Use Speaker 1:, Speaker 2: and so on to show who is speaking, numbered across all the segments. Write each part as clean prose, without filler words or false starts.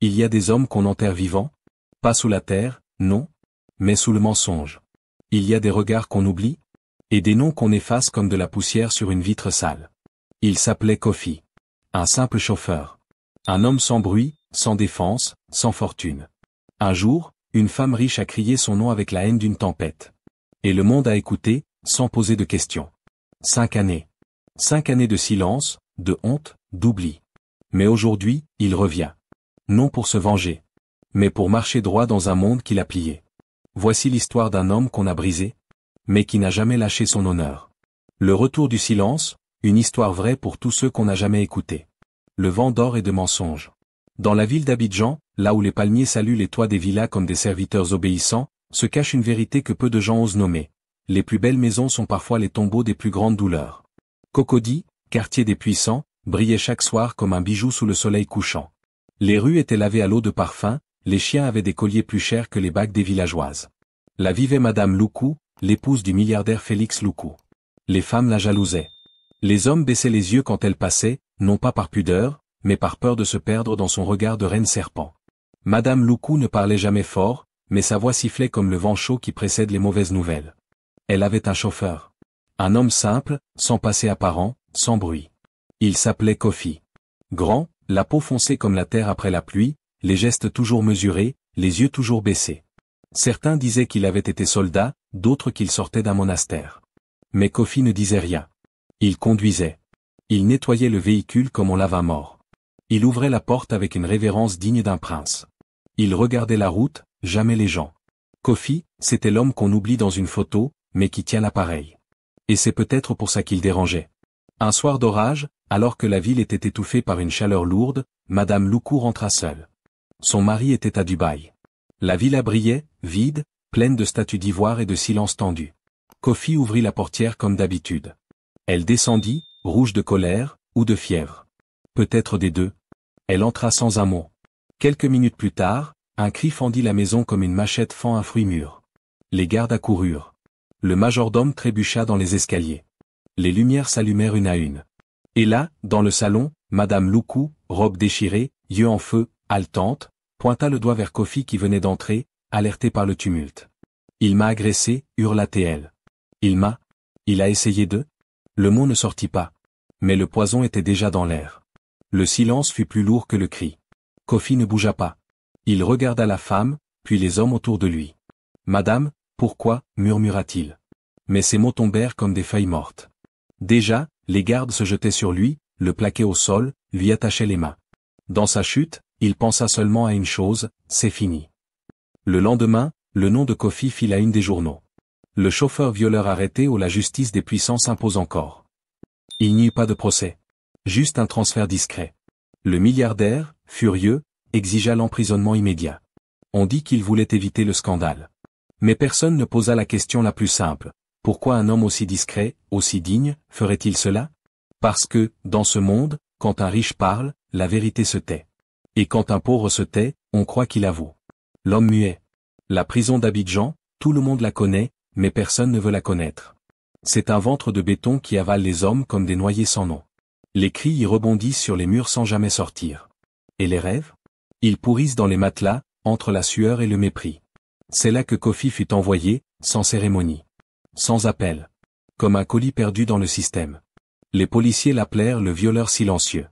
Speaker 1: Il y a des hommes qu'on enterre vivants? Pas sous la terre, non, mais sous le mensonge. Il y a des regards qu'on oublie? Et des noms qu'on efface comme de la poussière sur une vitre sale. Il s'appelait Kofi. Un simple chauffeur. Un homme sans bruit, sans défense, sans fortune. Un jour, une femme riche a crié son nom avec la haine d'une tempête. Et le monde a écouté, sans poser de questions. 5 années. 5 années de silence, de honte, d'oubli. Mais aujourd'hui, il revient. Non pour se venger. Mais pour marcher droit dans un monde qu'il a plié. Voici l'histoire d'un homme qu'on a brisé, mais qui n'a jamais lâché son honneur. Le retour du silence, une histoire vraie pour tous ceux qu'on n'a jamais écoutés. Le vent d'or et de mensonges. Dans la ville d'Abidjan, là où les palmiers saluent les toits des villas comme des serviteurs obéissants, se cache une vérité que peu de gens osent nommer. Les plus belles maisons sont parfois les tombeaux des plus grandes douleurs. Cocody, quartier des puissants, brillait chaque soir comme un bijou sous le soleil couchant. Les rues étaient lavées à l'eau de parfum, les chiens avaient des colliers plus chers que les bagues des villageoises. Là vivait Madame Loukou, l'épouse du milliardaire Félix Loukou. Les femmes la jalousaient. Les hommes baissaient les yeux quand elle passait, non pas par pudeur, mais par peur de se perdre dans son regard de reine serpent. Madame Loukou ne parlait jamais fort, mais sa voix sifflait comme le vent chaud qui précède les mauvaises nouvelles. Elle avait un chauffeur. Un homme simple, sans passé apparent, sans bruit. Il s'appelait Kofi. Grand, la peau foncée comme la terre après la pluie, les gestes toujours mesurés, les yeux toujours baissés. Certains disaient qu'il avait été soldat, d'autres qu'il sortait d'un monastère. Mais Kofi ne disait rien. Il conduisait. Il nettoyait le véhicule comme on lave un mort. Il ouvrait la porte avec une révérence digne d'un prince. Il regardait la route, jamais les gens. Kofi, c'était l'homme qu'on oublie dans une photo, mais qui tient l'appareil. Et c'est peut-être pour ça qu'il dérangeait. Un soir d'orage, alors que la ville était étouffée par une chaleur lourde, Madame Loukou rentra seule. Son mari était à Dubaï. La villa brillait, vide, pleine de statues d'ivoire et de silence tendu. Kofi ouvrit la portière comme d'habitude. Elle descendit, rouge de colère, ou de fièvre. Peut-être des deux. Elle entra sans un mot. Quelques minutes plus tard, un cri fendit la maison comme une machette fend un fruit mûr. Les gardes accoururent. Le majordome trébucha dans les escaliers. Les lumières s'allumèrent une à une. Et là, dans le salon, Madame Loukou, robe déchirée, yeux en feu, haletante, pointa le doigt vers Kofi qui venait d'entrer, alerté par le tumulte. Il m'a agressé, hurla-t-elle. Il a essayé de... Le mot ne sortit pas. Mais le poison était déjà dans l'air. Le silence fut plus lourd que le cri. Kofi ne bougea pas. Il regarda la femme, puis les hommes autour de lui. Madame, pourquoi, murmura-t-il. Mais ces mots tombèrent comme des feuilles mortes. Déjà, les gardes se jetaient sur lui, le plaquaient au sol, lui attachaient les mains. Dans sa chute, il pensa seulement à une chose, c'est fini. Le lendemain, le nom de Kofi fit la une des journaux. Le chauffeur violeur arrêté où la justice des puissants s'impose encore. Il n'y eut pas de procès. Juste un transfert discret. Le milliardaire, furieux, exigea l'emprisonnement immédiat. On dit qu'il voulait éviter le scandale. Mais personne ne posa la question la plus simple. Pourquoi un homme aussi discret, aussi digne, ferait-il cela? Parce que, dans ce monde, quand un riche parle, la vérité se tait. Et quand un pauvre se tait, on croit qu'il avoue. L'homme muet. La prison d'Abidjan, tout le monde la connaît, mais personne ne veut la connaître. C'est un ventre de béton qui avale les hommes comme des noyés sans nom. Les cris y rebondissent sur les murs sans jamais sortir. Et les rêves? Ils pourrissent dans les matelas, entre la sueur et le mépris. C'est là que Kofi fut envoyé, sans cérémonie. Sans appel. Comme un colis perdu dans le système. Les policiers l'appelèrent le violeur silencieux.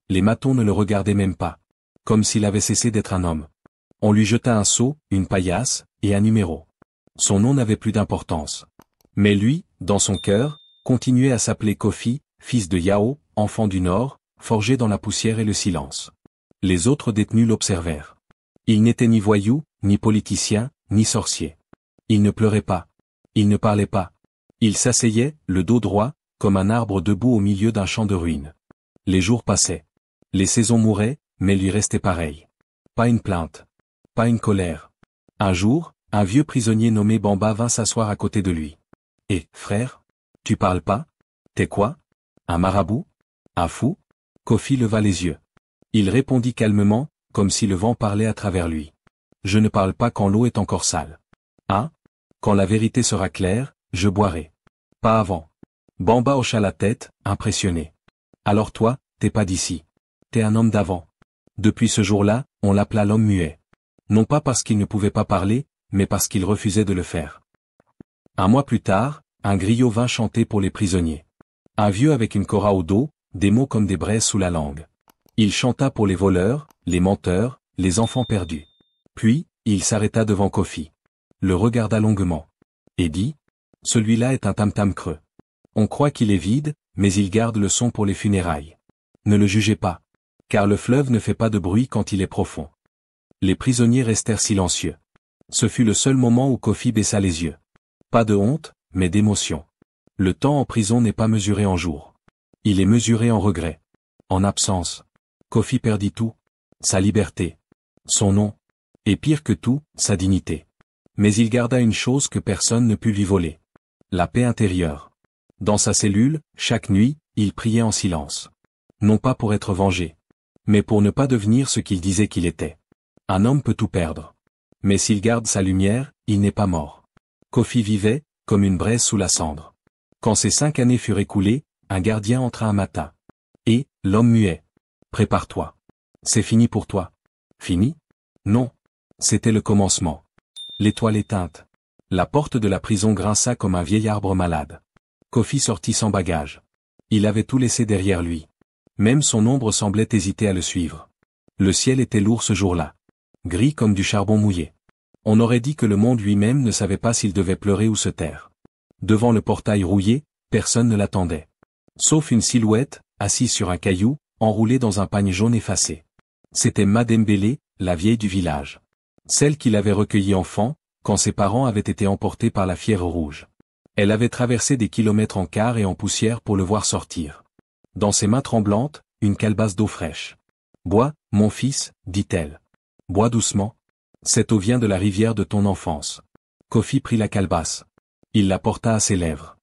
Speaker 1: Les matons ne le regardaient même pas. Comme s'il avait cessé d'être un homme. On lui jeta un seau, une paillasse, et un numéro. Son nom n'avait plus d'importance. Mais lui, dans son cœur, continuait à s'appeler Kofi, fils de Yao, enfant du Nord, forgé dans la poussière et le silence. Les autres détenus l'observèrent. Il n'était ni voyou, ni politicien, ni sorcier. Il ne pleurait pas. Il ne parlait pas. Il s'asseyait, le dos droit, comme un arbre debout au milieu d'un champ de ruines. Les jours passaient. Les saisons mouraient, mais lui restait pareil. Pas une plainte. Pas une colère. Un jour, un vieux prisonnier nommé Bamba vint s'asseoir à côté de lui. « Eh, frère? Tu parles pas? T'es quoi? Un marabout? Un fou ?» Kofi leva les yeux. Il répondit calmement, comme si le vent parlait à travers lui. « Je ne parle pas quand l'eau est encore sale. Hein? Quand la vérité sera claire, je boirai. Pas avant. » Bamba hocha la tête, impressionné. « Alors toi, t'es pas d'ici. T'es un homme d'avant. Depuis ce jour-là, on l'appela l'homme muet. Non pas parce qu'il ne pouvait pas parler, mais parce qu'il refusait de le faire. Un mois plus tard, un griot vint chanter pour les prisonniers. Un vieux avec une cora au dos, des mots comme des braises sous la langue. Il chanta pour les voleurs, les menteurs, les enfants perdus. Puis, il s'arrêta devant Kofi. Le regarda longuement. Et dit, « Celui-là est un tam-tam creux. On croit qu'il est vide, mais il garde le son pour les funérailles. Ne le jugez pas. Car le fleuve ne fait pas de bruit quand il est profond. » Les prisonniers restèrent silencieux. Ce fut le seul moment où Kofi baissa les yeux. Pas de honte, mais d'émotion. Le temps en prison n'est pas mesuré en jours. Il est mesuré en regrets. En absence. Kofi perdit tout. Sa liberté. Son nom. Et pire que tout, sa dignité. Mais il garda une chose que personne ne put lui voler. La paix intérieure. Dans sa cellule, chaque nuit, il priait en silence. Non pas pour être vengé. Mais pour ne pas devenir ce qu'il disait qu'il était. Un homme peut tout perdre. Mais s'il garde sa lumière, il n'est pas mort. Kofi vivait, comme une braise sous la cendre. Quand ces 5 années furent écoulées, un gardien entra un matin. Et, l'homme muet. Prépare-toi. C'est fini pour toi. Fini? Non. C'était le commencement. L'étoile éteinte. La porte de la prison grinça comme un vieil arbre malade. Kofi sortit sans bagage. Il avait tout laissé derrière lui. Même son ombre semblait hésiter à le suivre. Le ciel était lourd ce jour-là. Gris comme du charbon mouillé. On aurait dit que le monde lui-même ne savait pas s'il devait pleurer ou se taire. Devant le portail rouillé, personne ne l'attendait. Sauf une silhouette, assise sur un caillou, enroulée dans un pagne jaune effacé. C'était Madembélé, la vieille du village. Celle qu'il avait recueillie enfant, quand ses parents avaient été emportés par la fièvre rouge. Elle avait traversé des kilomètres en car et en poussière pour le voir sortir. Dans ses mains tremblantes, une calebasse d'eau fraîche. « Bois, mon fils, dit-elle. Bois doucement. Cette eau vient de la rivière de ton enfance. » Kofi prit la calebasse. Il la porta à ses lèvres.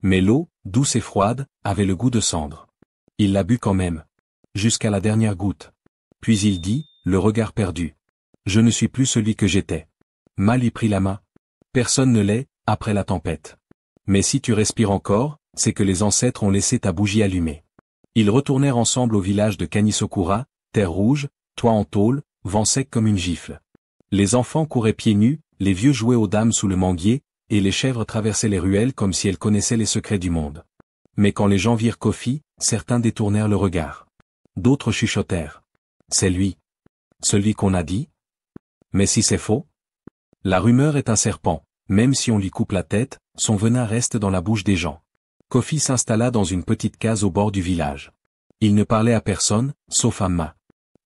Speaker 1: Mais l'eau, douce et froide, avait le goût de cendre. Il la but quand même. Jusqu'à la dernière goutte. Puis il dit, le regard perdu. « Je ne suis plus celui que j'étais. » Ma lui prit la main. « Personne ne l'est, après la tempête. Mais si tu respires encore, c'est que les ancêtres ont laissé ta bougie allumée. » Ils retournèrent ensemble au village de Kanisokura, terre rouge, toit en tôle, vent sec comme une gifle. Les enfants couraient pieds nus, les vieux jouaient aux dames sous le manguier, et les chèvres traversaient les ruelles comme si elles connaissaient les secrets du monde. Mais quand les gens virent Kofi, certains détournèrent le regard. D'autres chuchotèrent. « C'est lui. Celui qu'on a dit. Mais si c'est faux ? La rumeur est un serpent, même si on lui coupe la tête, son venin reste dans la bouche des gens. » Kofi s'installa dans une petite case au bord du village. Il ne parlait à personne, sauf à Ma.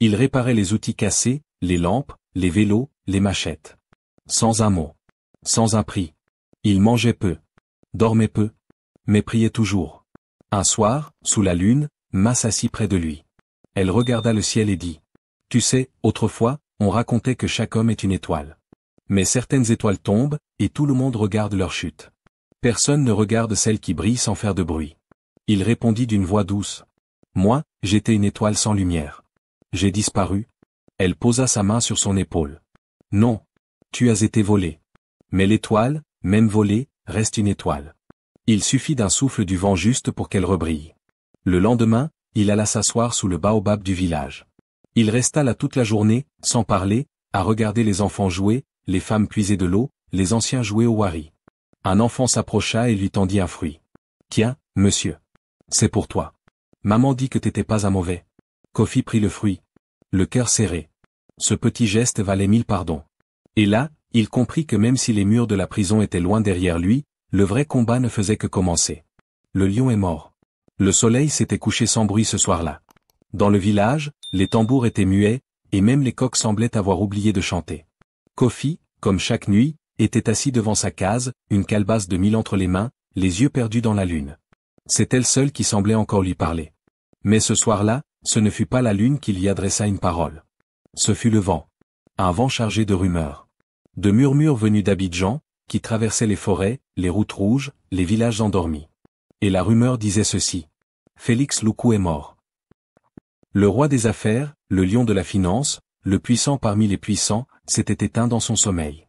Speaker 1: Il réparait les outils cassés, les lampes, les vélos, les machettes. Sans un mot. Sans un prix. Il mangeait peu. Dormait peu. Mais priait toujours. Un soir, sous la lune, Ma s'assit près de lui. Elle regarda le ciel et dit. « Tu sais, autrefois, on racontait que chaque homme est une étoile. Mais certaines étoiles tombent, et tout le monde regarde leur chute. Personne ne regarde celle qui brille sans faire de bruit. » Il répondit d'une voix douce. « Moi, j'étais une étoile sans lumière. J'ai disparu. » Elle posa sa main sur son épaule. « Non. Tu as été volé. Mais l'étoile, même volée, reste une étoile. Il suffit d'un souffle du vent juste pour qu'elle rebrille. » Le lendemain, il alla s'asseoir sous le baobab du village. Il resta là toute la journée, sans parler, à regarder les enfants jouer, les femmes puiser de l'eau, les anciens jouer au wari. Un enfant s'approcha et lui tendit un fruit. « Tiens, monsieur. C'est pour toi. Maman dit que t'étais pas un mauvais. » Kofi prit le fruit. Le cœur serré. Ce petit geste valait 1000 pardons. Et là, il comprit que même si les murs de la prison étaient loin derrière lui, le vrai combat ne faisait que commencer. Le lion est mort. Le soleil s'était couché sans bruit ce soir-là. Dans le village, les tambours étaient muets, et même les coqs semblaient avoir oublié de chanter. Kofi, comme chaque nuit, était assis devant sa case, une calebasse de mil entre les mains, les yeux perdus dans la lune. C'est elle seule qui semblait encore lui parler. Mais ce soir-là, ce ne fut pas la lune qui lui adressa une parole. Ce fut le vent. Un vent chargé de rumeurs. De murmures venus d'Abidjan, qui traversaient les forêts, les routes rouges, les villages endormis. Et la rumeur disait ceci. Félix Loukou est mort. Le roi des affaires, le lion de la finance, le puissant parmi les puissants, s'était éteint dans son sommeil.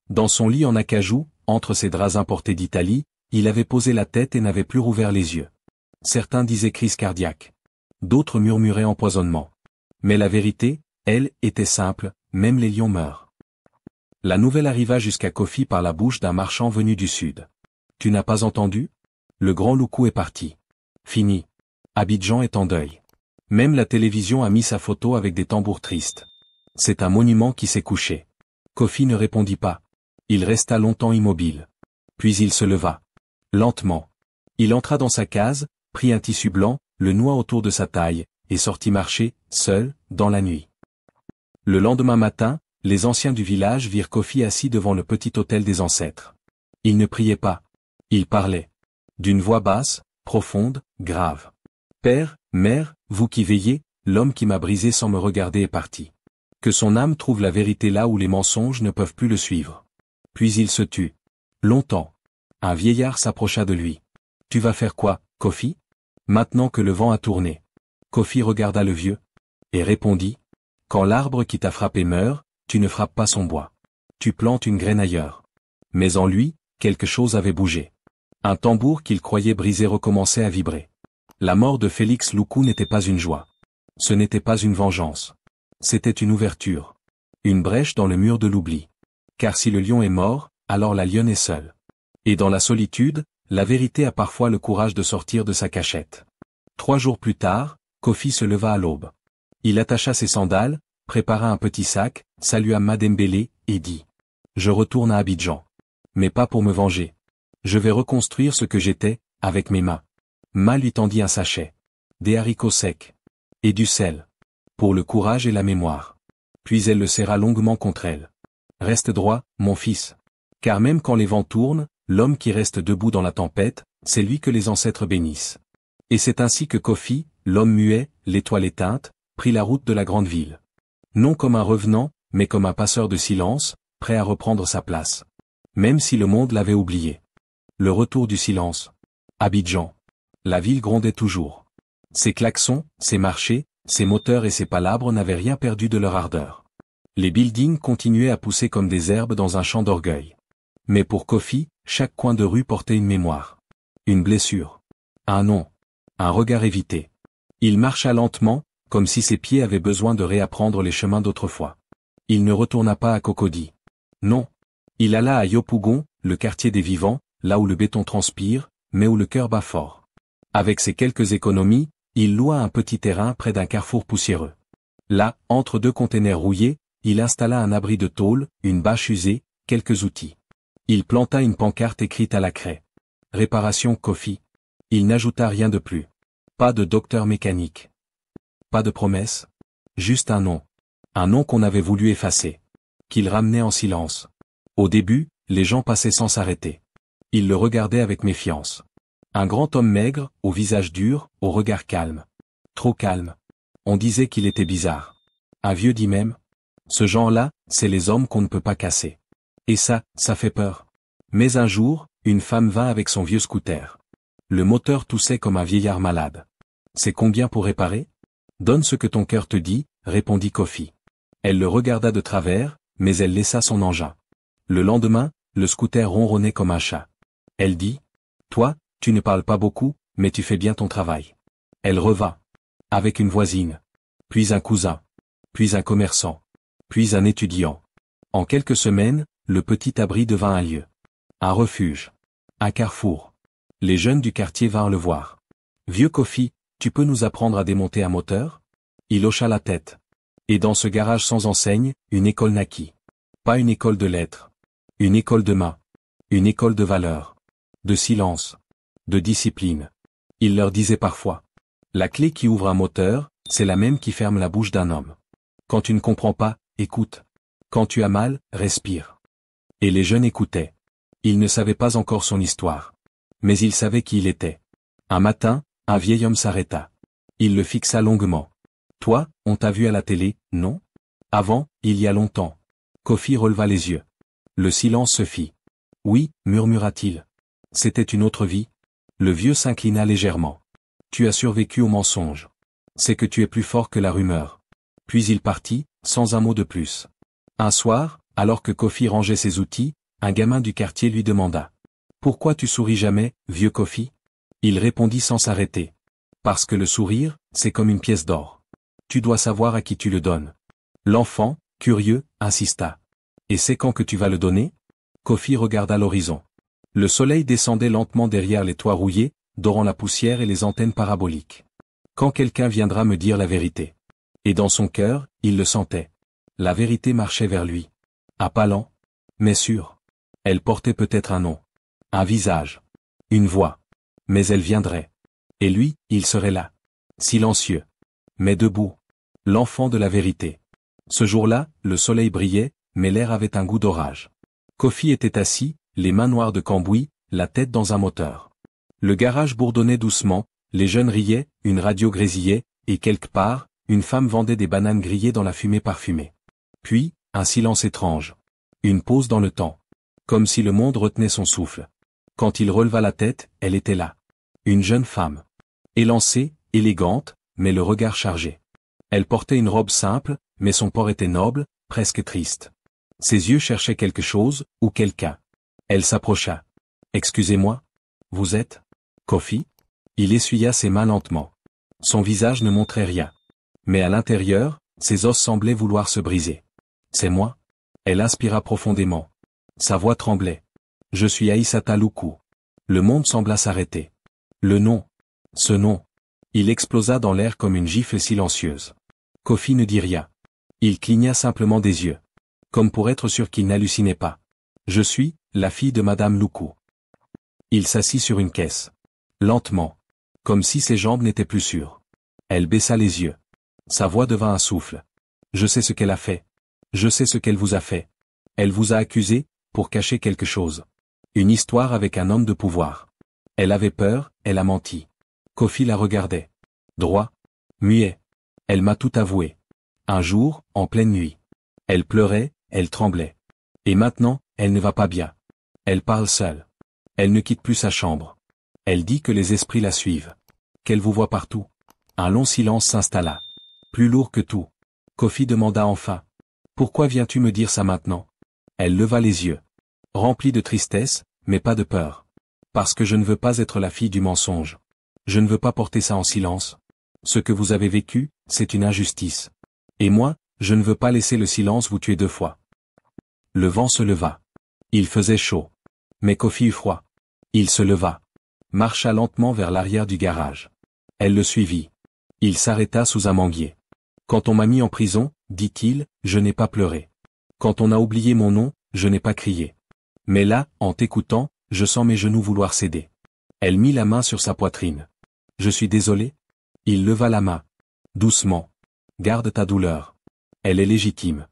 Speaker 1: Dans son lit en acajou, entre ses draps importés d'Italie, il avait posé la tête et n'avait plus rouvert les yeux. Certains disaient crise cardiaque. D'autres murmuraient empoisonnement. Mais la vérité, Elle était simple, même les lions meurent. La nouvelle arriva jusqu'à Kofi par la bouche d'un marchand venu du sud. Tu n'as pas entendu? Le grand loukou est parti. Fini. Abidjan est en deuil. Même la télévision a mis sa photo avec des tambours tristes. C'est un monument qui s'est couché. Kofi ne répondit pas. Il resta longtemps immobile. Puis il se leva. Lentement. Il entra dans sa case, prit un tissu blanc, le noua autour de sa taille, et sortit marcher, seul, dans la nuit. Le lendemain matin, les anciens du village virent Kofi assis devant le petit autel des ancêtres. Il ne priait pas. Il parlait. D'une voix basse, profonde, grave. Père, mère, vous qui veillez, l'homme qui m'a brisé sans me regarder est parti. Que son âme trouve la vérité là où les mensonges ne peuvent plus le suivre. Puis il se tut. Longtemps. Un vieillard s'approcha de lui. Tu vas faire quoi, Kofi? Maintenant que le vent a tourné. Kofi regarda le vieux. Et répondit. Quand l'arbre qui t'a frappé meurt, tu ne frappes pas son bois. Tu plantes une graine ailleurs. Mais en lui, quelque chose avait bougé. Un tambour qu'il croyait brisé recommençait à vibrer. La mort de Félix Loukou n'était pas une joie. Ce n'était pas une vengeance. C'était une ouverture. Une brèche dans le mur de l'oubli. Car si le lion est mort, alors la lionne est seule. Et dans la solitude, la vérité a parfois le courage de sortir de sa cachette. 3 jours plus tard, Kofi se leva à l'aube. Il attacha ses sandales, prépara un petit sac, salua Madembélé, et dit « Je retourne à Abidjan. Mais pas pour me venger. Je vais reconstruire ce que j'étais, avec mes mains. » Ma lui tendit un sachet. Des haricots secs. Et du sel. Pour le courage et la mémoire. Puis elle le serra longuement contre elle. Reste droit, mon fils. Car même quand les vents tournent, l'homme qui reste debout dans la tempête, c'est lui que les ancêtres bénissent. Et c'est ainsi que Kofi, l'homme muet, l'étoile éteinte, prit la route de la grande ville. Non comme un revenant, mais comme un passeur de silence, prêt à reprendre sa place. Même si le monde l'avait oublié. Le retour du silence. Abidjan. La ville grondait toujours. Ses klaxons, ses marchés, ses moteurs et ses palabres n'avaient rien perdu de leur ardeur. Les buildings continuaient à pousser comme des herbes dans un champ d'orgueil. Mais pour Kofi, chaque coin de rue portait une mémoire. Une blessure. Un nom. Un regard évité. Il marcha lentement, comme si ses pieds avaient besoin de réapprendre les chemins d'autrefois. Il ne retourna pas à Cocody. Non. Il alla à Yopougon, le quartier des vivants, là où le béton transpire, mais où le cœur bat fort. Avec ses quelques économies, il loua un petit terrain près d'un carrefour poussiéreux. Là, entre 2 containers rouillés, il installa un abri de tôle, une bâche usée, quelques outils. Il planta une pancarte écrite à la craie. Réparation Kofi. Il n'ajouta rien de plus. Pas de docteur mécanique. Pas de promesse. Juste un nom. Un nom qu'on avait voulu effacer. Qu'il ramenait en silence. Au début, les gens passaient sans s'arrêter. Ils le regardaient avec méfiance. Un grand homme maigre, au visage dur, au regard calme. Trop calme. On disait qu'il était bizarre. Un vieux dit même. Ce genre-là, c'est les hommes qu'on ne peut pas casser. Et ça fait peur. Mais un jour, une femme vint avec son vieux scooter. Le moteur toussait comme un vieillard malade. C'est combien pour réparer? Donne ce que ton cœur te dit, répondit Kofi. Elle le regarda de travers, mais elle laissa son engin. Le lendemain, le scooter ronronnait comme un chat. Elle dit. Toi, tu ne parles pas beaucoup, mais tu fais bien ton travail. Elle revint. Avec une voisine. Puis un cousin. Puis un commerçant. Puis un étudiant. En quelques semaines, le petit abri devint un lieu. Un refuge. Un carrefour. Les jeunes du quartier vinrent le voir. Vieux Kofi, tu peux nous apprendre à démonter un moteur? Il hocha la tête. Et dans ce garage sans enseigne, une école naquit. Pas une école de lettres. Une école de main. Une école de valeurs. De silence. De discipline. Il leur disait parfois. La clé qui ouvre un moteur, c'est la même qui ferme la bouche d'un homme. Quand tu ne comprends pas, écoute. Quand tu as mal, respire. Et les jeunes écoutaient. Ils ne savaient pas encore son histoire. Mais ils savaient qui il était. Un matin, un vieil homme s'arrêta. Il le fixa longuement. Toi, on t'a vu à la télé, non? Avant, il y a longtemps. Kofi releva les yeux. Le silence se fit. Oui, murmura-t-il. C'était une autre vie. Le vieux s'inclina légèrement. Tu as survécu au mensonge. C'est que tu es plus fort que la rumeur. Puis il partit, sans un mot de plus. Un soir, alors que Kofi rangeait ses outils, un gamin du quartier lui demanda. Pourquoi tu souris jamais, vieux Kofi? Il répondit sans s'arrêter. Parce que le sourire, c'est comme une pièce d'or. Tu dois savoir à qui tu le donnes. L'enfant, curieux, insista. Et c'est quand que tu vas le donner? Kofi regarda l'horizon. Le soleil descendait lentement derrière les toits rouillés, dorant la poussière et les antennes paraboliques. Quand quelqu'un viendra me dire la vérité. Et dans son cœur, il le sentait. La vérité marchait vers lui. À pas lents, mais sûr. Elle portait peut-être un nom. Un visage. Une voix. Mais elle viendrait. Et lui, il serait là. Silencieux. Mais debout. L'enfant de la vérité. Ce jour-là, le soleil brillait, mais l'air avait un goût d'orage. Kofi était assis, les mains noires de cambouis, la tête dans un moteur. Le garage bourdonnait doucement, les jeunes riaient, une radio grésillait, et quelque part, une femme vendait des bananes grillées dans la fumée parfumée. Puis, un silence étrange. Une pause dans le temps. Comme si le monde retenait son souffle. Quand il releva la tête, elle était là. Une jeune femme. Élancée, élégante, mais le regard chargé. Elle portait une robe simple, mais son port était noble, presque triste. Ses yeux cherchaient quelque chose, ou quelqu'un. Elle s'approcha. « Excusez-moi. Vous êtes Kofi ?» Il essuya ses mains lentement. Son visage ne montrait rien. Mais à l'intérieur, ses os semblaient vouloir se briser. « C'est moi ?» Elle inspira profondément. Sa voix tremblait. « Je suis Aïssata Loukou. » Le monde sembla s'arrêter. Le nom. Ce nom. Il explosa dans l'air comme une gifle silencieuse. Kofi ne dit rien. Il cligna simplement des yeux. Comme pour être sûr qu'il n'hallucinait pas. « Je suis la fille de Madame Loukou. » Il s'assit sur une caisse. Lentement. Comme si ses jambes n'étaient plus sûres. Elle baissa les yeux. Sa voix devint un souffle. « Je sais ce qu'elle a fait. Je sais ce qu'elle vous a fait. Elle vous a accusé, pour cacher quelque chose. Une histoire avec un homme de pouvoir. Elle avait peur, elle a menti. » Kofi la regardait. Droit. Muet. Elle m'a tout avoué. Un jour, en pleine nuit. Elle pleurait, elle tremblait. Et maintenant, elle ne va pas bien. Elle parle seule. Elle ne quitte plus sa chambre. Elle dit que les esprits la suivent. Qu'elle vous voit partout. Un long silence s'installa. Plus lourd que tout. Kofi demanda enfin. « Pourquoi viens-tu me dire ça maintenant ?» Elle leva les yeux. Remplie de tristesse, mais pas de peur. Parce que je ne veux pas être la fille du mensonge. Je ne veux pas porter ça en silence. Ce que vous avez vécu, c'est une injustice. Et moi, je ne veux pas laisser le silence vous tuer 2 fois. Le vent se leva. Il faisait chaud. Mais Kofi eut froid. Il se leva. Marcha lentement vers l'arrière du garage. Elle le suivit. Il s'arrêta sous un manguier. Quand on m'a mis en prison, dit-il, je n'ai pas pleuré. Quand on a oublié mon nom, je n'ai pas crié. Mais là, en t'écoutant, je sens mes genoux vouloir céder. Elle mit la main sur sa poitrine. Je suis désolé. Il leva la main. Doucement. Garde ta douleur. Elle est légitime.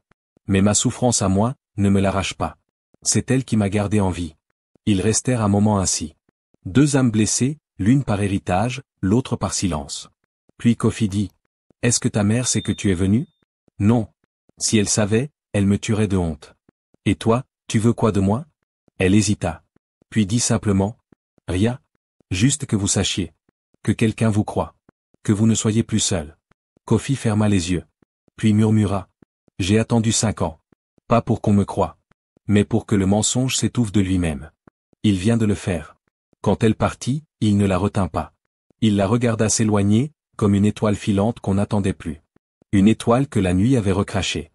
Speaker 1: Mais ma souffrance à moi, ne me l'arrache pas. C'est elle qui m'a gardé en vie. Ils restèrent un moment ainsi. 2 âmes blessées, l'une par héritage, l'autre par silence. Puis Kofi dit. Est-ce que ta mère sait que tu es venu? Non. Si elle savait, elle me tuerait de honte. Et toi, tu veux quoi de moi? Elle hésita. Puis dit simplement. Rien. Juste que vous sachiez. Que quelqu'un vous croit. Que vous ne soyez plus seul. Kofi ferma les yeux. Puis murmura. J'ai attendu 5 ans. Pas pour qu'on me croie. Mais pour que le mensonge s'étouffe de lui-même. Il vient de le faire. Quand elle partit, il ne la retint pas. Il la regarda s'éloigner, comme une étoile filante qu'on n'attendait plus. Une étoile que la nuit avait recrachée.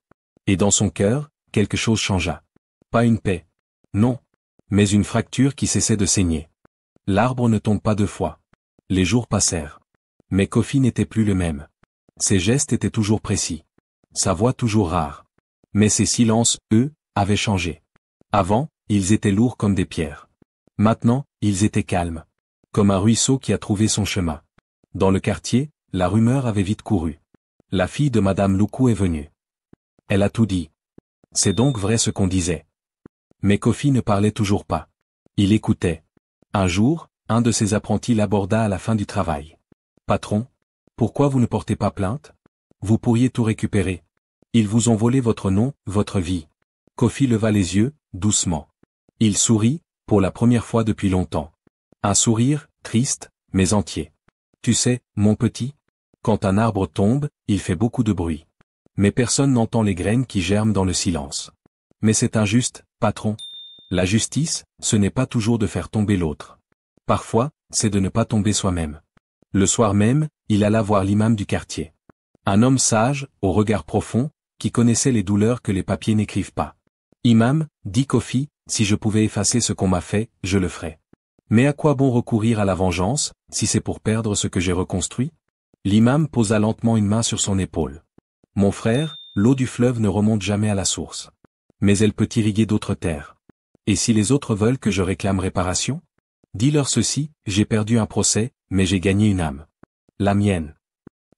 Speaker 1: Et dans son cœur, quelque chose changea. Pas une paix. Non. Mais une fracture qui cessait de saigner. L'arbre ne tombe pas 2 fois. Les jours passèrent. Mais Kofi n'était plus le même. Ses gestes étaient toujours précis. Sa voix toujours rare. Mais ses silences, eux, avaient changé. Avant, ils étaient lourds comme des pierres. Maintenant, ils étaient calmes. Comme un ruisseau qui a trouvé son chemin. Dans le quartier, la rumeur avait vite couru. La fille de Madame Loukou est venue. Elle a tout dit. C'est donc vrai ce qu'on disait. Mais Kofi ne parlait toujours pas. Il écoutait. Un jour, un de ses apprentis l'aborda à la fin du travail. Patron, pourquoi vous ne portez pas plainte? Vous pourriez tout récupérer. Ils vous ont volé votre nom, votre vie. Kofi leva les yeux, doucement. Il sourit, pour la première fois depuis longtemps. Un sourire, triste, mais entier. Tu sais, mon petit, quand un arbre tombe, il fait beaucoup de bruit. Mais personne n'entend les graines qui germent dans le silence. Mais c'est injuste, patron. La justice, ce n'est pas toujours de faire tomber l'autre. Parfois, c'est de ne pas tomber soi-même. Le soir même, il alla voir l'imam du quartier. Un homme sage, au regard profond, qui connaissait les douleurs que les papiers n'écrivent pas. Imam, dit Kofi, si je pouvais effacer ce qu'on m'a fait, je le ferais. Mais à quoi bon recourir à la vengeance, si c'est pour perdre ce que j'ai reconstruit? L'imam posa lentement une main sur son épaule. Mon frère, l'eau du fleuve ne remonte jamais à la source. Mais elle peut irriguer d'autres terres. Et si les autres veulent que je réclame réparation? Dis-leur ceci, j'ai perdu un procès, mais j'ai gagné une âme. La mienne.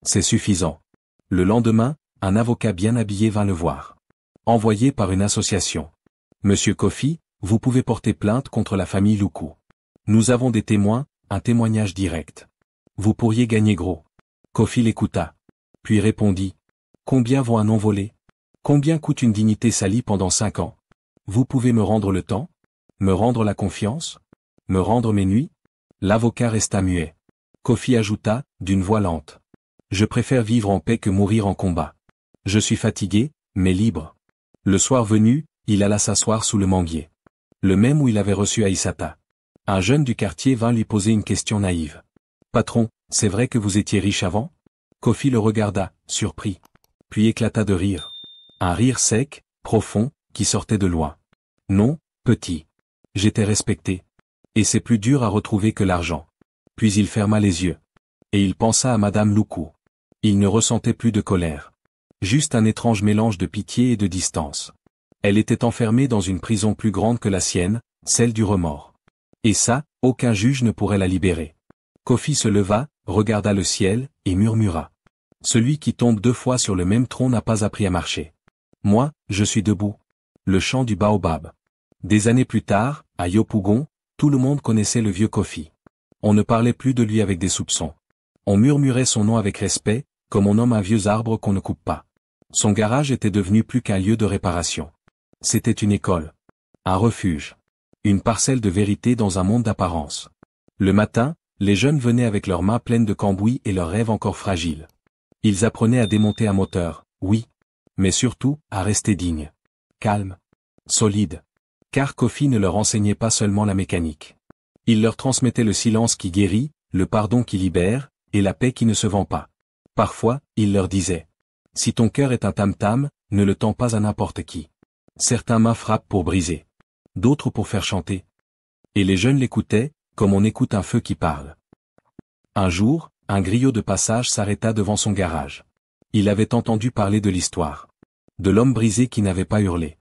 Speaker 1: C'est suffisant. Le lendemain, un avocat bien habillé vint le voir. Envoyé par une association. Monsieur Kofi, vous pouvez porter plainte contre la famille Loukou. Nous avons des témoins, un témoignage direct. Vous pourriez gagner gros. Kofi l'écouta. Puis répondit. Combien vaut un nom volé? Combien coûte une dignité salie pendant 5 ans? Vous pouvez me rendre le temps? Me rendre la confiance? Me rendre mes nuits? L'avocat resta muet. Kofi ajouta, d'une voix lente. Je préfère vivre en paix que mourir en combat. Je suis fatigué, mais libre. Le soir venu, il alla s'asseoir sous le manguier. Le même où il avait reçu Aïssata. Un jeune du quartier vint lui poser une question naïve. Patron, c'est vrai que vous étiez riche avant? Kofi le regarda, surpris. Puis éclata de rire. Un rire sec, profond, qui sortait de loin. Non, petit. J'étais respecté. Et c'est plus dur à retrouver que l'argent. Puis il ferma les yeux. Et il pensa à Madame Loukou. Il ne ressentait plus de colère. Juste un étrange mélange de pitié et de distance. Elle était enfermée dans une prison plus grande que la sienne, celle du remords. Et ça, aucun juge ne pourrait la libérer. Kofi se leva, regarda le ciel, et murmura. Celui qui tombe 2 fois sur le même tronc n'a pas appris à marcher. Moi, je suis debout. Le chant du baobab. Des années plus tard, à Yopougon, tout le monde connaissait le vieux Kofi. On ne parlait plus de lui avec des soupçons. On murmurait son nom avec respect, comme on nomme un vieux arbre qu'on ne coupe pas. Son garage était devenu plus qu'un lieu de réparation. C'était une école. Un refuge. Une parcelle de vérité dans un monde d'apparence. Le matin, les jeunes venaient avec leurs mains pleines de cambouis et leurs rêves encore fragiles. Ils apprenaient à démonter un moteur, oui. Mais surtout, à rester dignes. Calmes. Solides. Car Kofi ne leur enseignait pas seulement la mécanique. Il leur transmettait le silence qui guérit, le pardon qui libère, et la paix qui ne se vend pas. Parfois, il leur disait. Si ton cœur est un tam-tam, ne le tends pas à n'importe qui. Certains mains frappent pour briser. D'autres pour faire chanter. Et les jeunes l'écoutaient, comme on écoute un feu qui parle. Un jour, un griot de passage s'arrêta devant son garage. Il avait entendu parler de l'histoire. De l'homme brisé qui n'avait pas hurlé.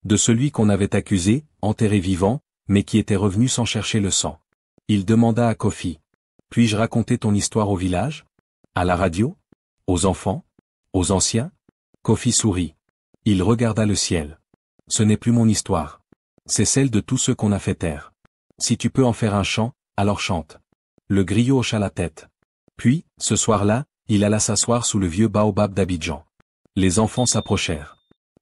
Speaker 1: De celui qu'on avait accusé, enterré vivant, mais qui était revenu sans chercher le sang. Il demanda à Kofi. Puis-je raconter ton histoire au village? À la radio? Aux enfants? Aux anciens? Kofi sourit. Il regarda le ciel. Ce n'est plus mon histoire. C'est celle de tous ceux qu'on a fait taire. Si tu peux en faire un chant, alors chante. Le griot hocha la tête. Puis, ce soir-là, il alla s'asseoir sous le vieux baobab d'Abidjan. Les enfants s'approchèrent.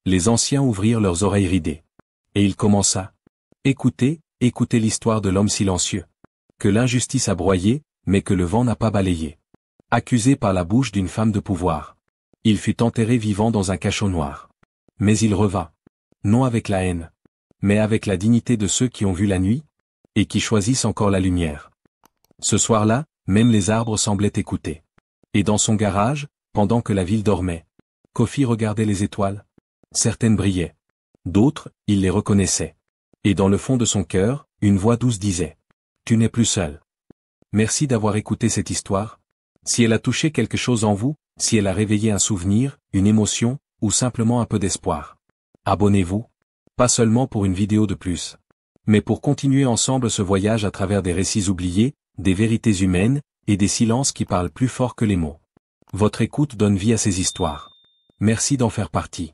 Speaker 1: Les anciens ouvrirent leurs oreilles ridées. Et il commença. Écoutez, écoutez l'histoire de l'homme silencieux. Que l'injustice a broyé, mais que le vent n'a pas balayé. Accusé par la bouche d'une femme de pouvoir. Il fut enterré vivant dans un cachot noir. Mais il revint. Non avec la haine. Mais avec la dignité de ceux qui ont vu la nuit, et qui choisissent encore la lumière. Ce soir-là, même les arbres semblaient écouter. Et dans son garage, pendant que la ville dormait, Kofi regardait les étoiles. Certaines brillaient. D'autres, il les reconnaissait. Et dans le fond de son cœur, une voix douce disait « Tu n'es plus seul. » Merci d'avoir écouté cette histoire. Si elle a touché quelque chose en vous, si elle a réveillé un souvenir, une émotion, ou simplement un peu d'espoir. Abonnez-vous. Pas seulement pour une vidéo de plus. Mais pour continuer ensemble ce voyage à travers des récits oubliés, des vérités humaines, et des silences qui parlent plus fort que les mots. Votre écoute donne vie à ces histoires. Merci d'en faire partie.